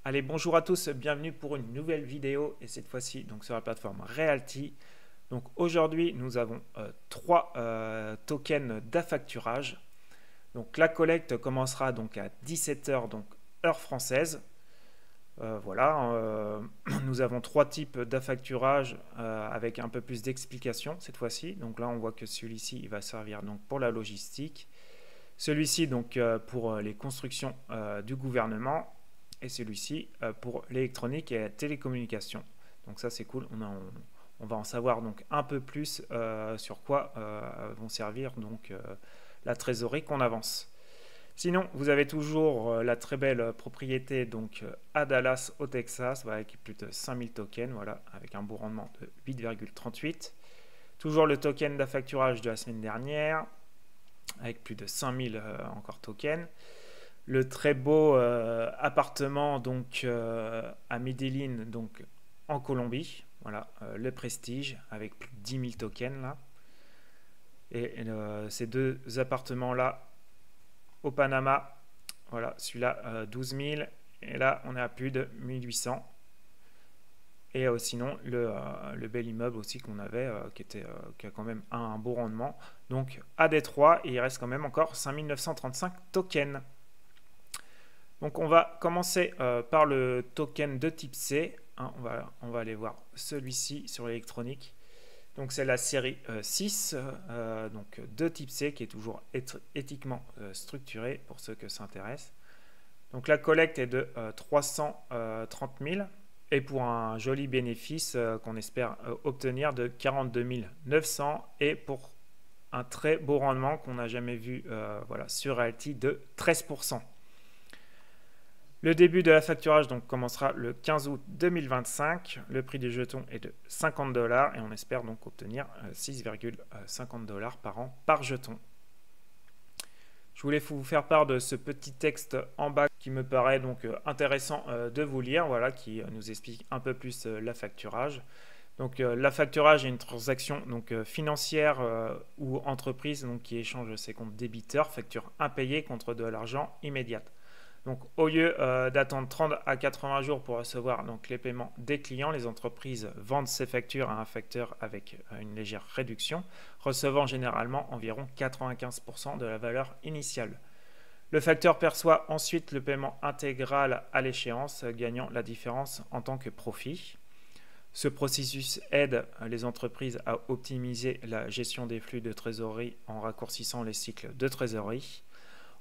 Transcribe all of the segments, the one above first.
Allez, bonjour à tous, bienvenue pour une nouvelle vidéo et cette fois-ci donc sur la plateforme Realty. Donc aujourd'hui, nous avons trois tokens d'affacturage. Donc la collecte commencera donc à 17 h donc heure française. Nous avons trois types d'affacturage avec un peu plus d'explications cette fois-ci. Donc là, on voit que celui-ci il va servir donc pour la logistique, celui-ci donc pour les constructions du gouvernement, et celui-ci pour l'électronique et la télécommunication. Donc ça c'est cool, on va en savoir donc un peu plus sur quoi vont servir donc la trésorerie qu'on avance. Sinon, vous avez toujours la très belle propriété donc à Dallas au Texas, voilà, avec plus de 5000 tokens, voilà, avec un bon rendement de 8,38. Toujours le token d'affacturage de la semaine dernière, avec plus de 5000 encore tokens. Le très beau appartement donc à Medellín, donc en Colombie, voilà, le Prestige avec plus de 10 000 tokens là. Et ces deux appartements là au Panama, voilà, celui-là 12 000 et là on est à plus de 1800. Et sinon le bel immeuble aussi qu'on avait qui a quand même un beau rendement. Donc à Détroit, il reste quand même encore 5935 tokens. Donc on va commencer par le token de type C, hein, on va aller voir celui-ci sur l'électronique. Donc c'est la série 6 donc de type C qui est toujours éthiquement structurée pour ceux que ça intéresse. Donc la collecte est de 330 000 et pour un joli bénéfice qu'on espère obtenir de 42 900 et pour un très beau rendement qu'on n'a jamais vu voilà, sur Realty de 13%. Le début de la facturage donc commencera le 15 août 2025. Le prix des jetons est de 50 $ et on espère donc obtenir 6,50 $ par an par jeton. Je voulais vous faire part de ce petit texte en bas qui me paraît donc intéressant de vous lire, voilà, qui nous explique un peu plus l'affacturage. Donc l'affacturage est une transaction donc financière ou entreprise donc qui échange ses comptes débiteurs, factures impayées contre de l'argent immédiat. Donc, au lieu d'attendre 30 à 80 jours pour recevoir donc, les paiements des clients, les entreprises vendent ces factures à un facteur avec une légère réduction, recevant généralement environ 95% de la valeur initiale. Le facteur perçoit ensuite le paiement intégral à l'échéance, gagnant la différence en tant que profit. Ce processus aide les entreprises à optimiser la gestion des flux de trésorerie en raccourcissant les cycles de trésorerie,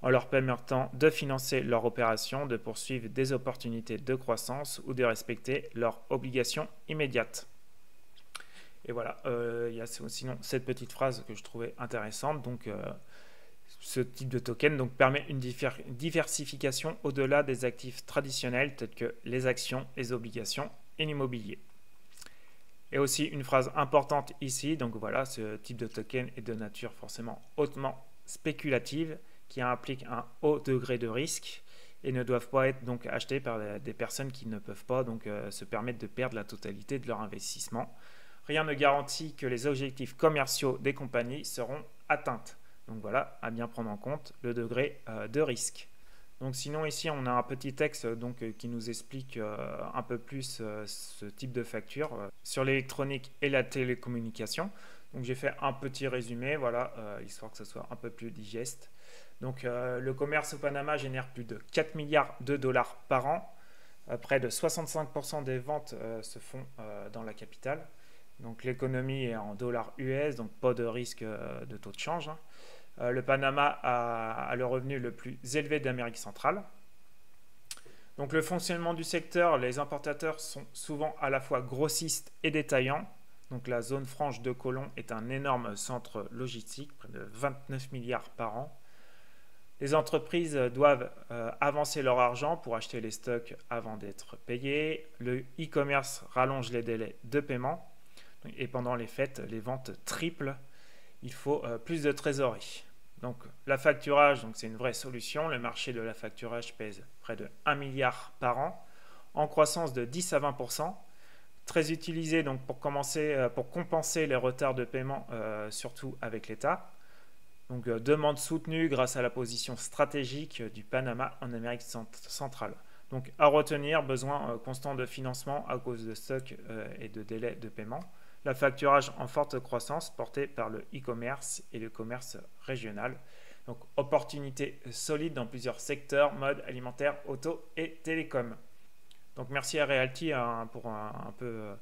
en leur permettant de financer leur opération, de poursuivre des opportunités de croissance ou de respecter leurs obligations immédiates. Et voilà, il y a sinon cette petite phrase que je trouvais intéressante. Donc, ce type de token donc, permet une diversification au-delà des actifs traditionnels tels que les actions, les obligations et l'immobilier. Et aussi une phrase importante ici, donc voilà, ce type de token est de nature forcément hautement spéculative, qui impliquent un haut degré de risque et ne doivent pas être donc achetés par des personnes qui ne peuvent pas donc se permettre de perdre la totalité de leur investissement. Rien ne garantit que les objectifs commerciaux des compagnies seront atteints. Donc voilà, à bien prendre en compte le degré de risque. Donc sinon ici on a un petit texte donc qui nous explique un peu plus ce type de facture sur l'électronique et la télécommunication. Donc j'ai fait un petit résumé, voilà, histoire que ce soit un peu plus digeste. Donc le commerce au Panama génère plus de 4 milliards de dollars par an. Près de 65% des ventes se font dans la capitale. Donc l'économie est en dollars US, donc pas de risque de taux de change, hein. Le Panama a le revenu le plus élevé d'Amérique centrale. Donc le fonctionnement du secteur, les importateurs sont souvent à la fois grossistes et détaillants. Donc la zone franche de Colón est un énorme centre logistique, près de 29 milliards par an. Les entreprises doivent avancer leur argent pour acheter les stocks avant d'être payés. Le e-commerce rallonge les délais de paiement. Et pendant les fêtes, les ventes triplent. Il faut plus de trésorerie. Donc l'affacturage, c'est une vraie solution. Le marché de l'affacturage pèse près de 1 milliard par an, en croissance de 10 à 20%. Très utilisé donc, pour compenser les retards de paiement, surtout avec l'État. Donc demande soutenue grâce à la position stratégique du Panama en Amérique centrale. Donc à retenir, besoin constant de financement à cause de stock et de délai de paiement. La facturage en forte croissance portée par le e-commerce et le commerce régional. Donc opportunité solide dans plusieurs secteurs, mode alimentaire, auto et télécom. Donc merci à Realty pour un peu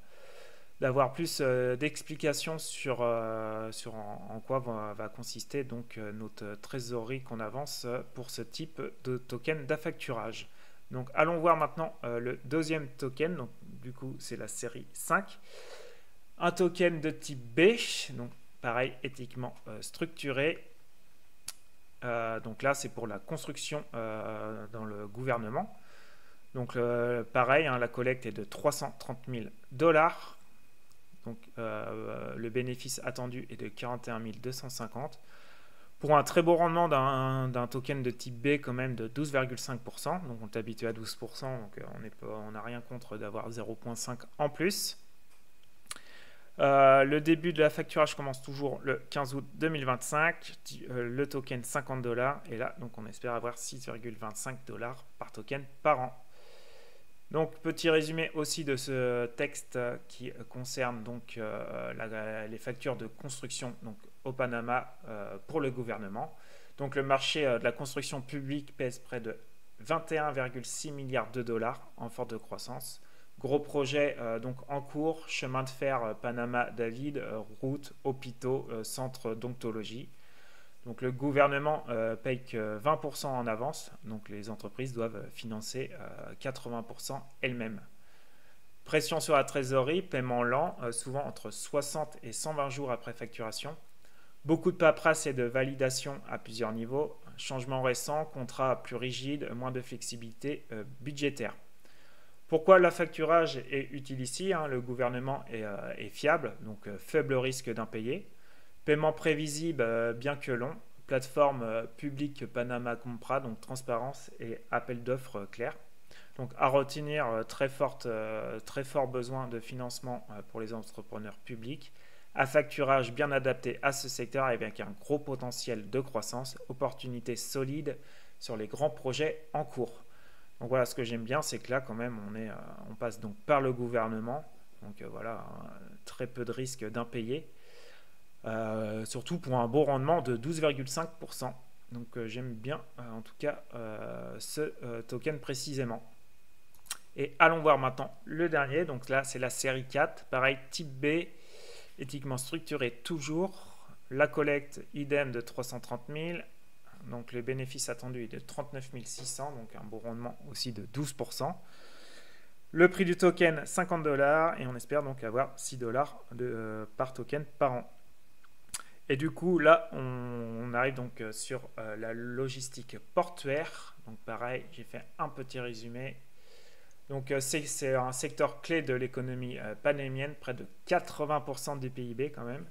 d'avoir plus d'explications sur en quoi va consister donc notre trésorerie qu'on avance pour ce type de token d'affacturage. Donc allons voir maintenant le deuxième token, donc du coup c'est la série 5. Un token de type B, donc pareil éthiquement structuré. Donc là c'est pour la construction dans le gouvernement. Donc pareil, la collecte est de 330 000 $. Donc le bénéfice attendu est de 41 250. Pour un très beau rendement d'un token de type B quand même de 12,5%. Donc on est habitué à 12%, donc on n'a rien contre d'avoir 0,5 en plus. Le début de la facturage commence toujours le 15 août 2025. Le token 50 $. Et là, donc on espère avoir 6,25 $ par token par an. Donc, petit résumé aussi de ce texte qui concerne donc les factures de construction donc, au Panama pour le gouvernement. Donc, le marché de la construction publique pèse près de 21,6 milliards de dollars en forte croissance. Gros projet donc en cours, chemin de fer Panama-David, routes, hôpitaux, centres d'oncologie. Donc le gouvernement paye que 20% en avance, donc les entreprises doivent financer 80% elles-mêmes. Pression sur la trésorerie, paiement lent, souvent entre 60 et 120 jours après facturation. Beaucoup de paperasse et de validation à plusieurs niveaux. Changement récent, contrat plus rigide, moins de flexibilité budgétaire. Pourquoi l'affacturage est utile ici? Le gouvernement est fiable, donc faible risque d'impayé. Paiement prévisible, bien que long. Plateforme publique Panama Compra, donc transparence et appel d'offres clair. Donc à retenir, très fort besoin de financement pour les entrepreneurs publics. Affacturage bien adapté à ce secteur avec un gros potentiel de croissance. Opportunité solide sur les grands projets en cours. Donc voilà, ce que j'aime bien, c'est que là quand même on passe donc par le gouvernement. Donc voilà, très peu de risque d'impayé. Surtout pour un beau rendement de 12,5%. Donc j'aime bien en tout cas ce token précisément. Et allons voir maintenant le dernier. Donc là c'est la série 4. Pareil, type B, éthiquement structuré toujours. La collecte idem de 330 000. Donc le bénéfice attendu est de 39 600. Donc un beau rendement aussi de 12%. Le prix du token 50 $ et on espère donc avoir 6 $ par token par an. Et du coup, là, on arrive donc sur la logistique portuaire. Donc pareil, j'ai fait un petit résumé. Donc c'est un secteur clé de l'économie panaméenne, près de 80% du PIB quand même.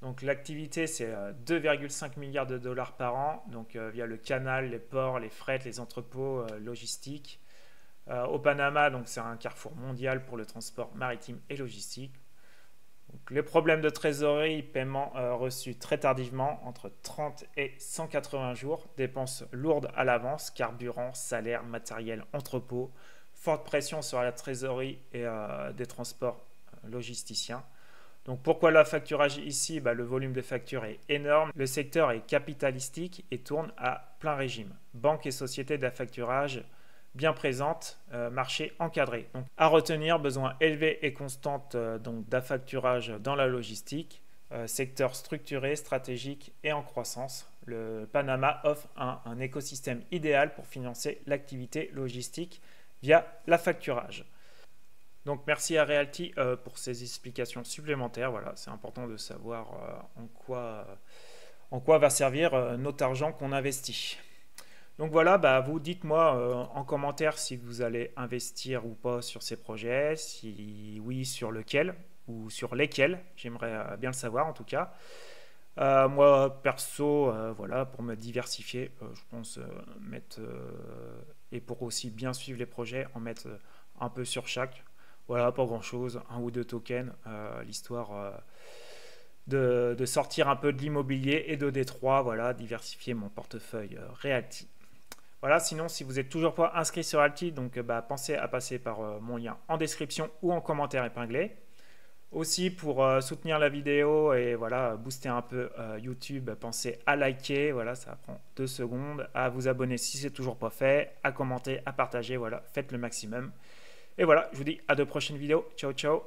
Donc l'activité, c'est 2,5 milliards de dollars par an, donc via le canal, les ports, les fret, les entrepôts logistiques. Au Panama, donc c'est un carrefour mondial pour le transport maritime et logistique. Donc, les problèmes de trésorerie, paiement reçu très tardivement, entre 30 et 180 jours, dépenses lourdes à l'avance, carburant, salaire, matériel, entrepôt, forte pression sur la trésorerie et des transports logisticiens. Donc pourquoi la facturage ici? Le volume de factures est énorme, le secteur est capitalistique et tourne à plein régime. Banques et sociétés d'affacturage bien présente, marché encadré. Donc, à retenir, besoin élevé et constante d'affacturage dans la logistique, secteur structuré, stratégique et en croissance. Le Panama offre un écosystème idéal pour financer l'activité logistique via l'affacturage. Donc merci à Realty pour ces explications supplémentaires. Voilà, c'est important de savoir en quoi va servir notre argent qu'on investit. Donc voilà, vous dites-moi en commentaire si vous allez investir ou pas sur ces projets, si oui, sur lequel ou sur lesquels, j'aimerais bien le savoir en tout cas. Moi perso, voilà, pour me diversifier, je pense mettre, et pour aussi bien suivre les projets, en mettre un peu sur chaque. Voilà, pas grand chose, un ou deux tokens, l'histoire de sortir un peu de l'immobilier et de Détroit, voilà, diversifier mon portefeuille Realty. Voilà, sinon, si vous n'êtes toujours pas inscrit sur Alti, donc pensez à passer par mon lien en description ou en commentaire épinglé. Aussi, pour soutenir la vidéo et voilà, booster un peu YouTube, pensez à liker, voilà, ça prend 2 secondes, à vous abonner si c'est toujours pas fait, à commenter, à partager, voilà, faites le maximum. Et voilà, je vous dis à de prochaines vidéos. Ciao, ciao.